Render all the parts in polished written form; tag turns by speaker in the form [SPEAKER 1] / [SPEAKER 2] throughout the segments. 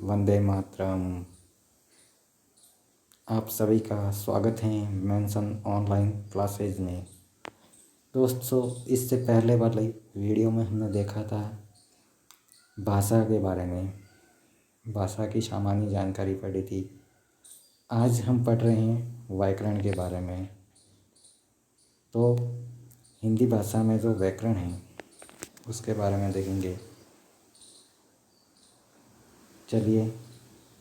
[SPEAKER 1] वंदे मातरम। आप सभी का स्वागत है मेंशन ऑनलाइन क्लासेज में। दोस्तों, इससे पहले वाली वीडियो में हमने देखा था भाषा के बारे में, भाषा की सामान्य जानकारी पढ़ी थी। आज हम पढ़ रहे हैं व्याकरण के बारे में। तो हिंदी भाषा में जो व्याकरण है उसके बारे में देखेंगे। चलिए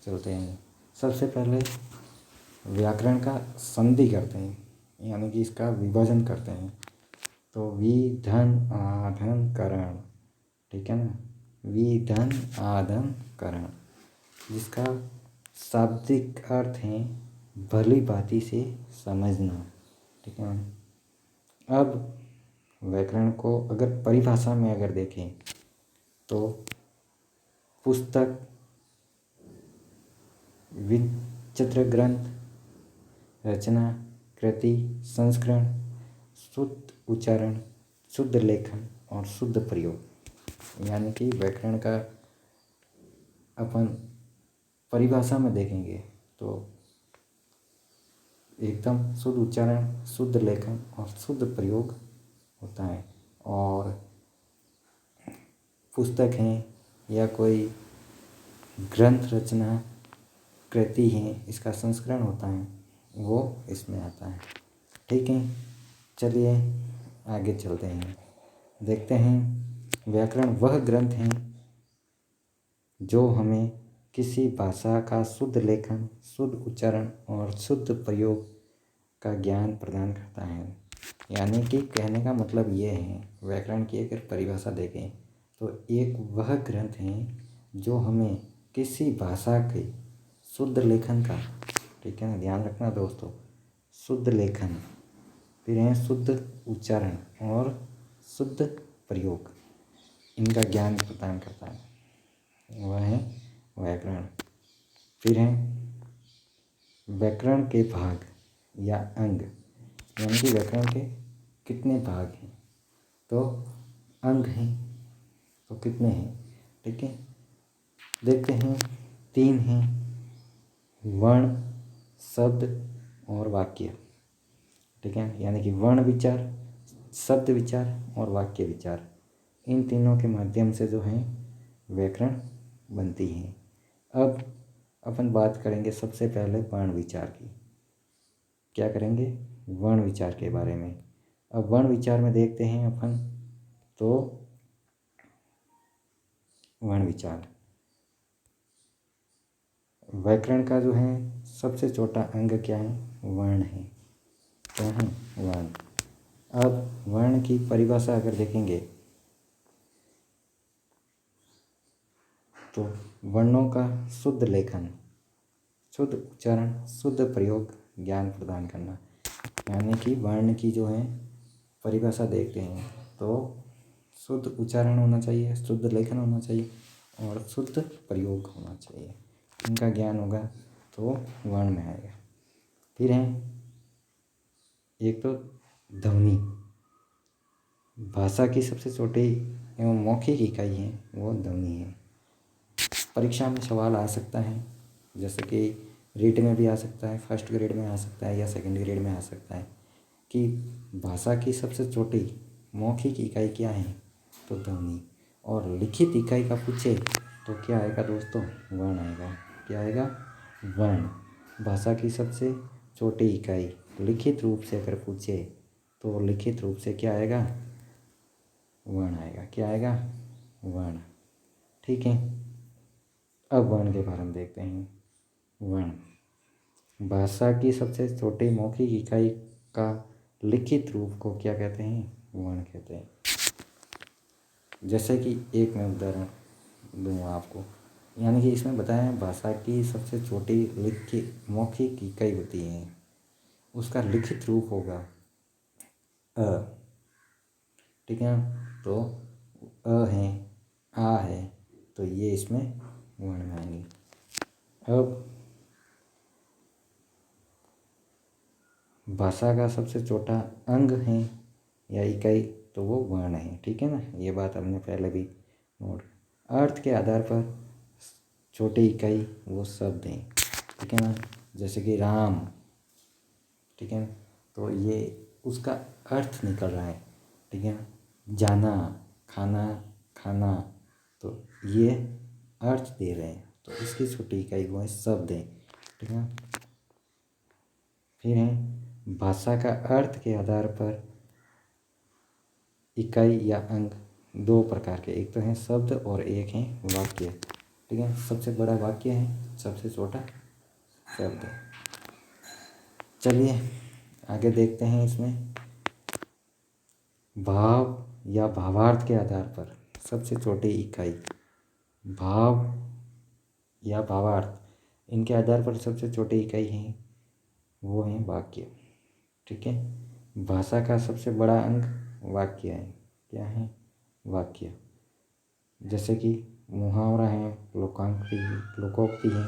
[SPEAKER 1] चलते हैं। सबसे पहले व्याकरण का संधि करते हैं, यानी कि इसका विभाजन करते हैं। तो विधन आधन करण, ठीक है ना। विधन आधन करण, जिसका शाब्दिक अर्थ है भली भांति से समझना, ठीक है। अब व्याकरण को अगर परिभाषा में अगर देखें तो पुस्तक, विचित्र ग्रंथ, रचना, कृति, संस्करण, शुद्ध उच्चारण, शुद्ध लेखन और शुद्ध प्रयोग। यानी कि व्याकरण का अपन परिभाषा में देखेंगे तो एकदम शुद्ध उच्चारण, शुद्ध लेखन और शुद्ध प्रयोग होता है। और पुस्तक हैं या कोई ग्रंथ, रचना, कृति है, इसका संस्करण होता है, वो इसमें आता है, ठीक है। चलिए आगे चलते हैं। देखते हैं व्याकरण वह ग्रंथ है जो हमें किसी भाषा का शुद्ध लेखन, शुद्ध उच्चारण और शुद्ध प्रयोग का ज्ञान प्रदान करता है। यानी कि कहने का मतलब ये है, व्याकरण की अगर परिभाषा देखें तो एक वह ग्रंथ है जो हमें किसी भाषा के शुद्ध लेखन का, ठीक है ना, ध्यान रखना दोस्तों, शुद्ध लेखन, फिर है शुद्ध उच्चारण और शुद्ध प्रयोग, इनका ज्ञान प्रदान करता है, वह है व्याकरण। फिर है व्याकरण के भाग या अंग, यानी कि व्याकरण के कितने भाग हैं। तो अंग हैं, तो कितने हैं, ठीक है। देखते हैं, 3 हैं, वर्ण, शब्द और वाक्य, ठीक है। यानी कि वर्ण विचार, शब्द विचार और वाक्य विचार, इन तीनों के माध्यम से जो है व्याकरण बनती है। अब अपन बात करेंगे सबसे पहले वर्ण विचार की। क्या करेंगे? वर्ण विचार के बारे में। अब वर्ण विचार में देखते हैं अपन तो वर्ण विचार व्याकरण का जो है सबसे छोटा अंग क्या है? वर्ण है। क्या है? वर्ण। अब वर्ण की परिभाषा अगर देखेंगे तो वर्णों का शुद्ध लेखन, शुद्ध उच्चारण, शुद्ध प्रयोग, ज्ञान प्रदान करना। यानी कि वर्ण की जो है परिभाषा देखते हैं तो शुद्ध उच्चारण होना चाहिए, शुद्ध लेखन होना चाहिए और शुद्ध प्रयोग होना चाहिए। इनका ज्ञान होगा तो वर्ण में आएगा। फिर है एक तो ध्वनि, भाषा की सबसे छोटी एवं मौखिक इकाई है वो ध्वनि है। परीक्षा में सवाल आ सकता है, जैसे कि रीट में भी आ सकता है, फर्स्ट ग्रेड में आ सकता है या सेकंड ग्रेड में आ सकता है कि भाषा की सबसे छोटी मौखिक इकाई क्या है? तो ध्वनि। और लिखित इकाई का पूछे तो क्या आएगा दोस्तों? वर्ण आएगा। क्या आएगा? वर्ण। भाषा की सबसे छोटी इकाई लिखित रूप से अगर पूछे तो लिखित रूप से क्या आएगा? वर्ण आएगा। क्या आएगा? वर्ण, ठीक है। अब वर्ण के बारे में देखते हैं। वर्ण भाषा की सबसे छोटी मौखिक इकाई का लिखित रूप को क्या कहते हैं? वर्ण कहते हैं। जैसे कि एक मैं उदाहरण दूंगा आपको, यानी कि इसमें बताया है भाषा की सबसे छोटी लिखित मौखिक इकाई होती है, उसका लिखित रूप होगा अ, ठीक है। तो अ है, आ है, तो ये इसमें वर्ण में आएंगे। अब भाषा का सबसे छोटा अंग है या इकाई तो वो वर्ण है, ठीक है ना। ये बात हमने पहले भी नोट। अर्थ के आधार पर छोटी इकाई वो शब्द हैं, ठीक है ना। जैसे कि राम, ठीक है, तो ये उसका अर्थ निकल रहा है, ठीक है। जाना, खाना, खाना, तो ये अर्थ दे रहे हैं, तो इसकी छोटी इकाई वो है शब्द है, ठीक है। फिर है भाषा का अर्थ के आधार पर इकाई या अंग दो प्रकार के, एक तो है शब्द और एक है वाक्य, ठीक है। सबसे बड़ा वाक्य है, सबसे छोटा शब्द है। चलिए आगे देखते हैं। इसमें भाव या भावार्थ के आधार पर सबसे छोटी इकाई, भाव या भावार्थ, इनके आधार पर सबसे छोटी इकाई है वो है वाक्य, ठीक है। भाषा का सबसे बड़ा अंग वाक्य है। क्या है? वाक्य। जैसे कि मुहावरा है, लोकोक्ति है,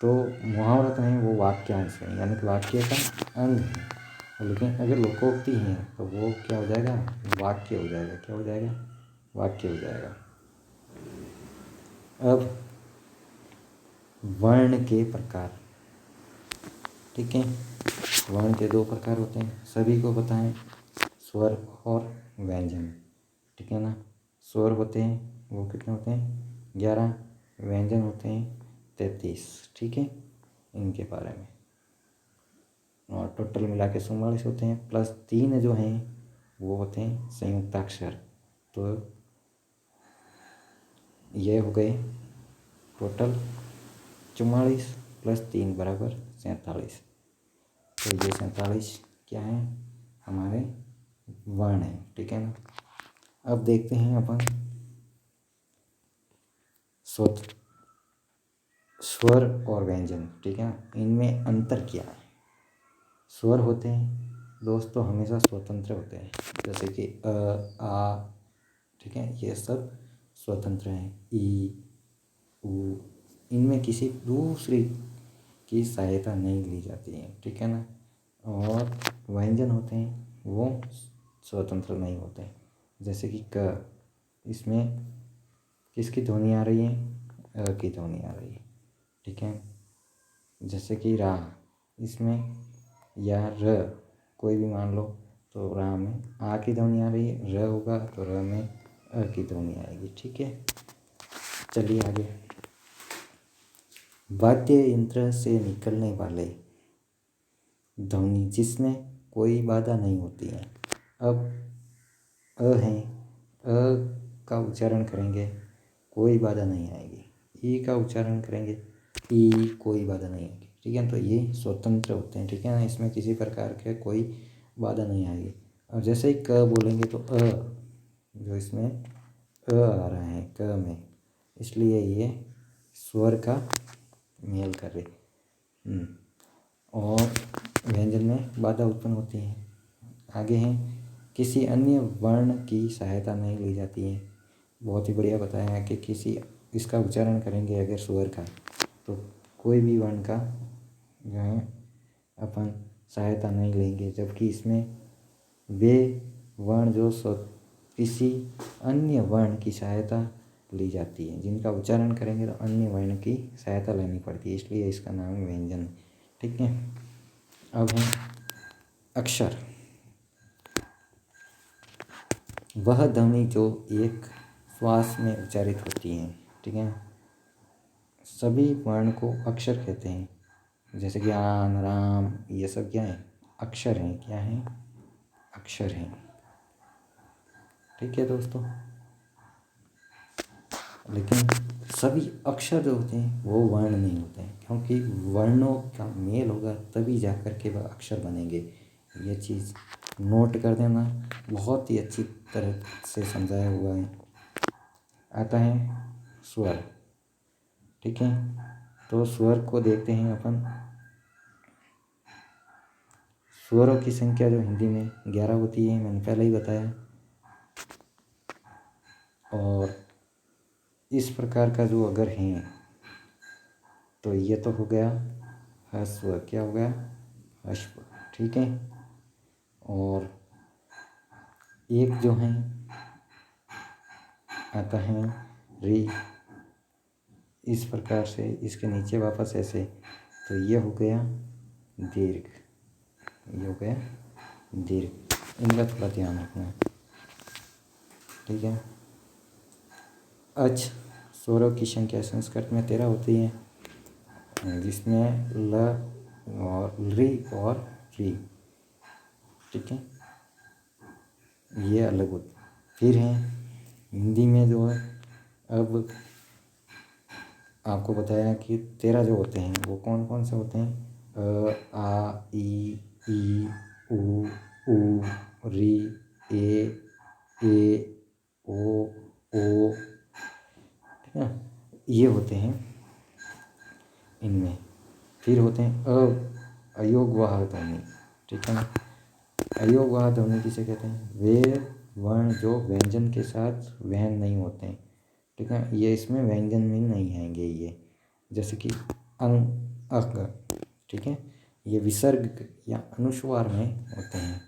[SPEAKER 1] तो मुहावरा तो है वो वाक्यांश है, यानी कि वाक्य का अंग है। लेकिन अगर लोकोक्ति है तो वो क्या हो जाएगा? वाक्य हो जाएगा। क्या हो जाएगा? वाक्य हो जाएगा। अब वर्ण के प्रकार, ठीक है। वर्ण के दो प्रकार होते हैं, सभी को पता है, स्वर और व्यंजन, ठीक है ना। स्वर होते हैं वो कितने होते हैं? 11। व्यंजन होते हैं 33, ठीक है। इनके बारे में, और टोटल मिला के 44 होते हैं, प्लस 3 जो हैं वो होते हैं संयुक्ताक्षर। तो ये हो गए टोटल 44 प्लस 3 बराबर 47। तो ये 47 क्या है? हमारे वर्ण है, ठीक है ना। अब देखते हैं अपन स्वर और व्यंजन, ठीक है। इनमें अंतर क्या है? स्वर होते हैं दोस्तों हमेशा स्वतंत्र होते हैं, जैसे कि आ, ठीक है, ये सब स्वतंत्र हैं। ई, उ, इनमें किसी दूसरी की सहायता नहीं ली जाती है, ठीक है ना। और व्यंजन होते हैं वो स्वतंत्र नहीं होते हैं, जैसे कि क, इसमें किसकी ध्वनि आ रही है? अ की ध्वनि आ रही है, ठीक है। जैसे कि रा, इसमें या र, कोई भी मान लो, तो रा में आ की ध्वनि आ रही है, र होगा तो र में अ की ध्वनि आएगी, ठीक है। चलिए आगे। वाद्य यंत्र से निकलने वाले ध्वनि जिसमें कोई बाधा नहीं होती है। अब अ है, अ का उच्चारण करेंगे कोई बाधा नहीं आएगी। ई का उच्चारण करेंगे ई कोई बाधा नहीं आएगी, ठीक है। तो ये स्वतंत्र होते हैं, ठीक है ना। इसमें किसी प्रकार के कोई बाधा नहीं आएगी। और जैसे ही क बोलेंगे तो जो इसमें आ रहा है क में, इसलिए ये स्वर का मेल कर रहे। और व्यंजन में बाधा उत्पन्न होती है। आगे हैं किसी अन्य वर्ण की सहायता नहीं ली जाती है। बहुत ही बढ़िया बताया है कि किसी इसका उच्चारण करेंगे अगर स्वर का, तो कोई भी वर्ण का जो है अपन सहायता नहीं लेंगे, जबकि इसमें वे वर्ण जो किसी अन्य वर्ण की सहायता ली जाती है, जिनका उच्चारण करेंगे तो अन्य वर्ण की सहायता लेनी पड़ती है, इसलिए इसका नाम है व्यंजन, ठीक है। अब है अक्षर। वह ध्वनि जो एक श्वास में उच्चारित होती है, ठीक है। सभी वर्ण को अक्षर कहते हैं, जैसे कि आन, राम, ये सब क्या है? अक्षर हैं। क्या हैं? अक्षर हैं, ठीक है दोस्तों। लेकिन सभी अक्षर जो होते हैं वो वर्ण नहीं होते हैं, क्योंकि वर्णों का मेल होगा तभी जा कर के वह अक्षर बनेंगे। ये चीज़ नोट कर देना, बहुत ही अच्छी तरह से समझाया हुआ है। आता है स्वर, ठीक है। तो स्वर को देखते हैं अपन। स्वरों की संख्या जो हिंदी में 11 होती है, मैंने पहले ही बताया। और इस प्रकार का जो अगर है तो ये तो हो गया ह्रस्व। क्या हो गया? ह्रस्व, ठीक है। और एक जो है आता है री, इस प्रकार से इसके नीचे वापस ऐसे, तो ये हो गया दीर्घ, ये हो गया दीर्घ। इनका थोड़ा ध्यान रखना, ठीक है। अच स्वरों की संख्या संस्कृत में 13 होती है, जिसमें ल और री और री, ठीक है, ये अलग होते। फिर है हिंदी में जो है, अब आपको बताया कि 13 जो होते हैं वो कौन कौन से होते हैं, अ आ ई उ री ए ओ, ठीक है, ये होते हैं इनमें। फिर होते हैं अयोगवाह ध्वनि, ठीक है ना। अयोगवाह ध्वनि किसे कहते हैं, वे वर्ण जो व्यंजन के साथ वहन नहीं होते हैं, ठीक है, ये इसमें व्यंजन में नहीं आएंगे ये, जैसे कि अक, ठीक है, ये विसर्ग या अनुस्वार में होते हैं,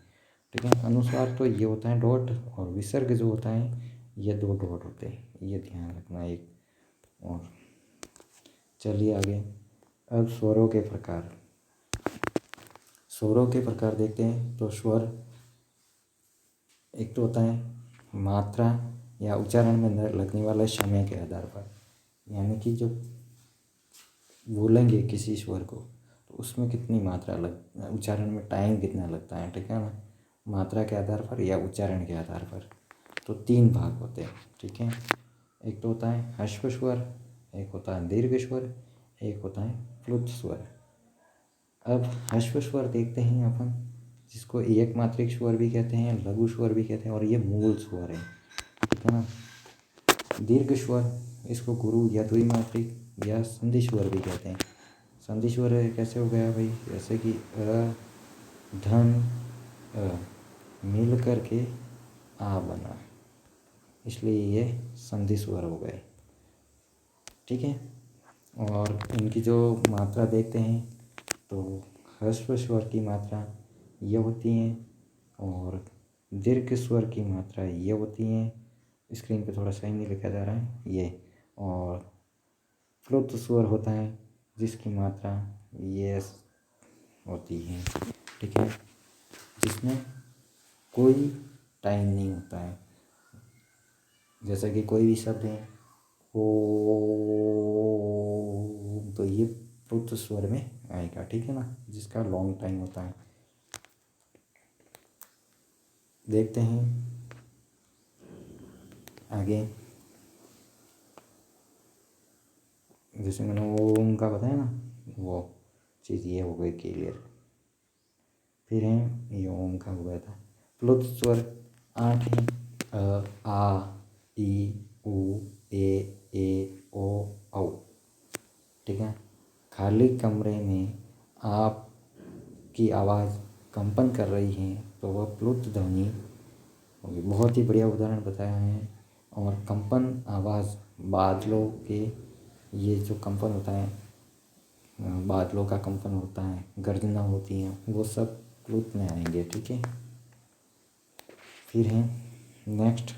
[SPEAKER 1] ठीक है। अनुस्वार तो ये होता है डॉट, और विसर्ग जो होता है ये 2 डॉट होते हैं, ये ध्यान रखना एक। और चलिए आगे, अब स्वरों के प्रकार, स्वरों के प्रकार देखते हैं। तो स्वर एक तो होता है मात्रा या उच्चारण में लगने वाले समय के आधार पर, यानी कि जो बोलेंगे किसी स्वर को तो उसमें कितनी मात्रा उच्चारण में टाइम कितना लगता है, ठीक है ना, मात्रा के आधार पर या उच्चारण के आधार पर। तो 3 भाग होते हैं, ठीक है। एक तो होता है ह्रस्व स्वर, एक होता है दीर्घ स्वर, एक होता है प्लुत स्वर। अब ह्रस्व स्वर देखते हैं अपन, जिसको एक मात्रिक स्वर भी कहते हैं, लघु स्वर भी कहते हैं, और ये मूल स्वर है, ठीक है ना। दीर्घ स्वर, इसको गुरु या द्विमात्रिक या संधि स्वर भी कहते हैं। संधि स्वर कैसे हो गया भाई, जैसे कि अ धन अ मिल करके आ बना, इसलिए ये संधि स्वर हो गए, ठीक है। और इनकी जो मात्रा देखते हैं तो ह्रस्व स्वर की मात्रा ये होती है, और दीर्घ स्वर की मात्रा ये होती है। स्क्रीन पे थोड़ा सही नहीं लिखा जा रहा है ये। और प्लुत स्वर होता है जिसकी मात्रा ये होती है, ठीक है, जिसमें कोई टाइम नहीं होता है। जैसा कि कोई भी शब्द है ओ, तो ये प्लुत स्वर में आएगा, ठीक है ना, जिसका लॉन्ग टाइम होता है। देखते हैं आगे, जैसे मैंने ओम का बताया ना, वो चीज़ ये हो गई क्लियर। फिर है ये ओम का हो गया था। प्लुत स्वर 8 हैं, आ ई उ ए ओ औ, ठीक है। खाली कमरे में आपकी आवाज़ कंपन कर रही है तो वह प्लुत ध्वनि होगी। बहुत ही बढ़िया उदाहरण बताया है। और कंपन आवाज़ बादलों के, ये जो कंपन होता है, बादलों का कंपन होता है, गर्जना होती है, वो सब प्लुत में आएंगे, ठीक है। फिर है नेक्स्ट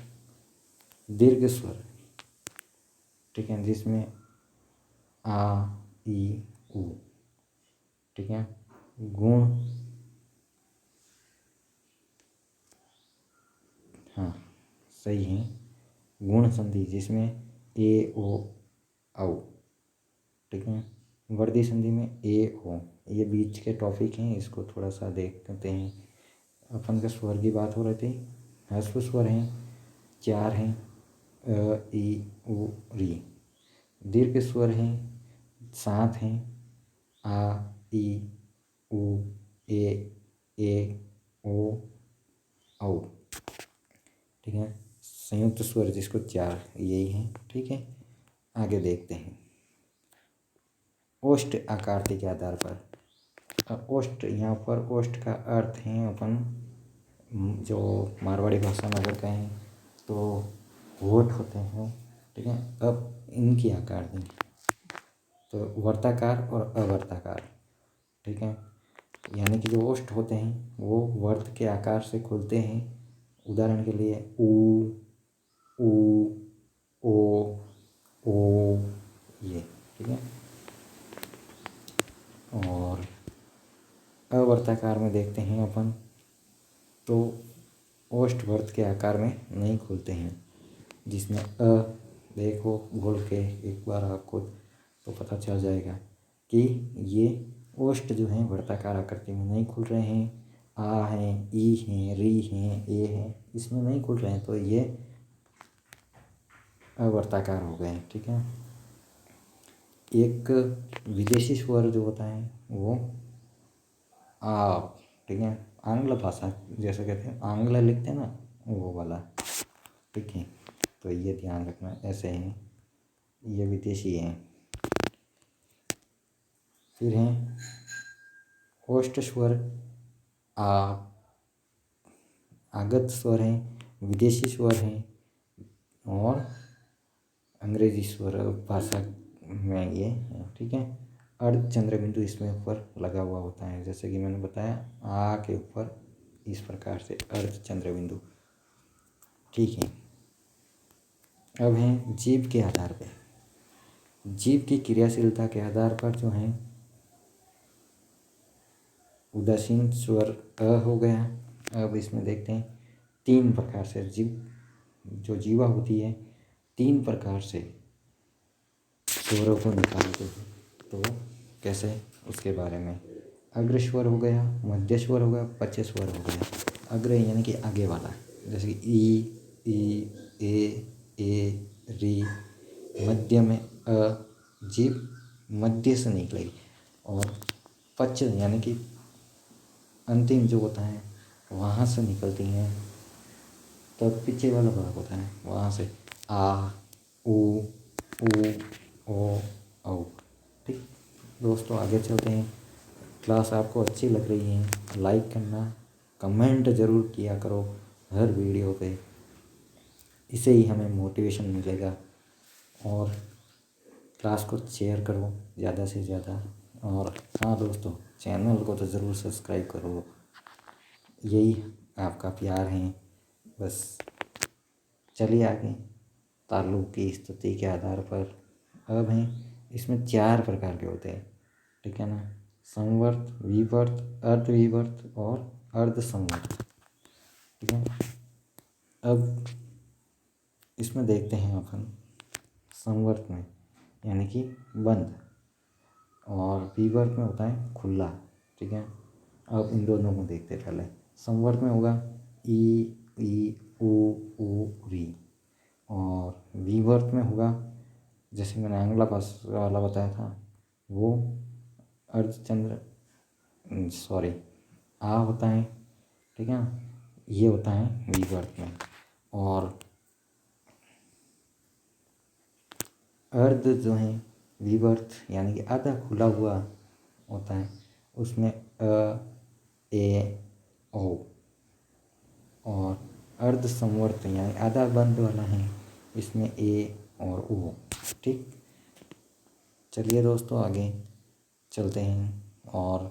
[SPEAKER 1] दीर्घ स्वर, ठीक है, जिसमें आ ई उ, ठीक है। गुण, हाँ सही है, गुण संधि जिसमें ए ओ औ, ठीक है। वर्दी संधि में ए ओ, ये बीच के टॉपिक हैं, इसको थोड़ा सा देखते हैं। अपन का स्वर की बात हो रही थी। ह्रस्व स्वर हैं 4 हैं, अ ई उ री। दीर्घ स्वर हैं 7 हैं, आ ई उ ए ओ औ, ठीक है। संयुक्त स्वर जिसको 4, यही हैं, ठीक है। आगे देखते हैं ओष्ठ आकृति के आधार पर। ओष्ठ, यहाँ पर ओष्ठ का अर्थ है अपन जो मारवाड़ी भाषा में अगर कहें तो होठ होते हैं, ठीक है। अब इनकी आकार देंगे तो वर्ताकार और अवर्ताकार, ठीक है। यानी कि जो ओष्ठ होते हैं वो वर्त के आकार से खुलते हैं। उदाहरण के लिए ऊ, ओ, ओ, ये, ठीक है। और अवर्ताकार में देखते हैं अपन, तो ओष्ठवर्त के आकार में नहीं खुलते हैं, जिसमें देखो बोल के एक बार आपको तो पता चल जाएगा कि ये ओष्ठ जो हैं वर्ताकार आकृति में नहीं खुल रहे हैं। आ हैं, ई हैं, री हैं, ए हैं, इसमें नहीं खुल रहे हैं, तो ये अवर्ताकार हो गए। ठीक है। एक विदेशी स्वर जो होता है वो आ, ठीक है, आंग्ल भाषा जैसे कहते हैं, आंग्ल लिखते हैं ना, वो वाला। ठीक है, तो ये ध्यान रखना, ऐसे हैं, ये विदेशी हैं। फिर हैं ओष्ठ स्वर आ, आगत स्वर हैं, विदेशी स्वर हैं, और अंग्रेजी स्वर भाषा में ये है। ठीक है। अर्ध चंद्र बिंदु इसमें ऊपर लगा हुआ होता है, जैसे कि मैंने बताया, आ के ऊपर इस प्रकार से अर्ध चंद्र बिंदु। ठीक है। अब हैं जीभ के आधार पे, जीभ की क्रियाशीलता के आधार पर जो है उदासीन स्वर अ हो गया। अब इसमें देखते हैं 3 प्रकार से जीभ, जो जीवा होती है 3 प्रकार से स्वरों को निकालते हैं। तो कैसे, उसके बारे में। अग्र स्वर हो गया, मध्य स्वर हो गया, पच्च स्वर हो गया। अग्र यानी कि आगे वाला, जैसे कि ई, ए, री। मध्य में अ, जीभ मध्य से निकलेगी, और पच्च यानी कि अंतिम जो होता है वहाँ से निकलती हैं। तो पीछे वाला भाग होता है वहाँ से आ, ऊ, ओ, औ। ठीक दोस्तों, आगे चलते हैं। क्लास आपको अच्छी लग रही है, लाइक करना, कमेंट ज़रूर किया करो हर वीडियो पे, इससे ही हमें मोटिवेशन मिलेगा। और क्लास को शेयर करो ज़्यादा से ज़्यादा। और हाँ दोस्तों, चैनल को तो ज़रूर सब्सक्राइब करो, यही आपका प्यार है बस। चलिए आगे। ताल्लुक की स्थिति के आधार पर अब हैं, इसमें 4 प्रकार के होते हैं। ठीक है ना, संवर्त, विवर्त, अर्धविवर्त और अर्धसंवर्त। ठीक है। अब इसमें देखते हैं अपन संवर्त में, यानी कि बंद, और विवर्त में होता है खुला। ठीक है। अब इन दोनों को देखते हैं। पहले संवर्त में होगा ई, ऊ, री। और विवर्त में होगा, जैसे मैंने आंग्ला भाषा वाला बताया था, वो अर्धचंद्र सॉरी आ होता है। ठीक है, ये होता है विवर्त में। और अर्ध जो है विवर्त यानी कि आधा खुला हुआ होता है, उसमें अ, ए, ओ। और अर्ध संवर्त यानी आधा बंद वाला है, इसमें ए और ओ। ठीक, चलिए दोस्तों आगे चलते हैं और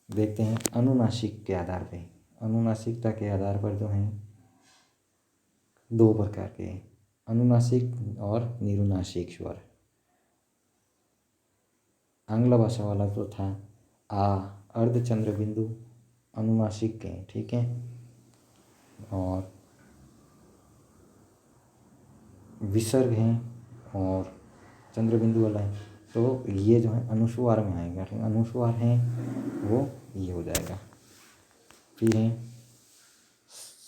[SPEAKER 1] देखते हैं अनुनासिक के आधार पे। अनुनासिकता के आधार पर जो हैं 2 प्रकार के हैं, अनुनासिक और निरुनासिक स्वर। आंग्ल भाषा वाला जो था आ, अर्धचंद्र बिंदु अनुनासिक के हैं। ठीक है। और विसर्ग हैं और चंद्र बिंदु वाला है, तो ये जो है अनुस्वार में आएगा। ठीक, अनुस्वार हैं वो ये हो जाएगा। फिर है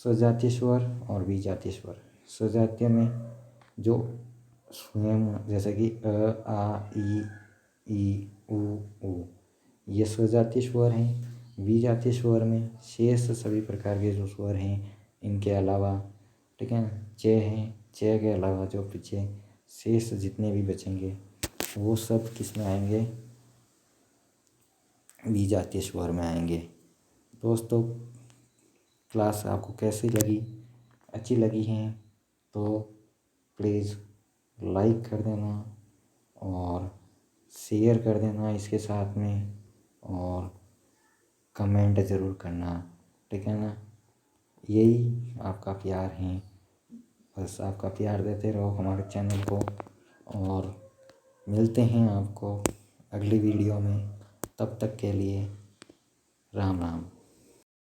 [SPEAKER 1] सजातीय स्वर और विजातीय स्वर। सजातीय में जो स्वयं जैसे कि अ, आ, ई, ऊ, ये सजातीय स्वर हैं। विजातीय स्वर में शेष सभी प्रकार के जो स्वर हैं इनके अलावा, ठीक है, चे हैं, चे के अलावा जो पीछे शेष जितने भी बचेंगे वो सब किस में आएंगे, विजातीय स्वर में आएंगे। दोस्तों, क्लास आपको कैसी लगी, अच्छी लगी है तो प्लीज़ लाइक कर देना और शेयर कर देना इसके साथ में, और कमेंट ज़रूर करना। ठीक है ना, यही आपका प्यार है, बस आपका प्यार देते रहो हमारे चैनल को। और मिलते हैं आपको अगली वीडियो में। तब तक के लिए राम राम।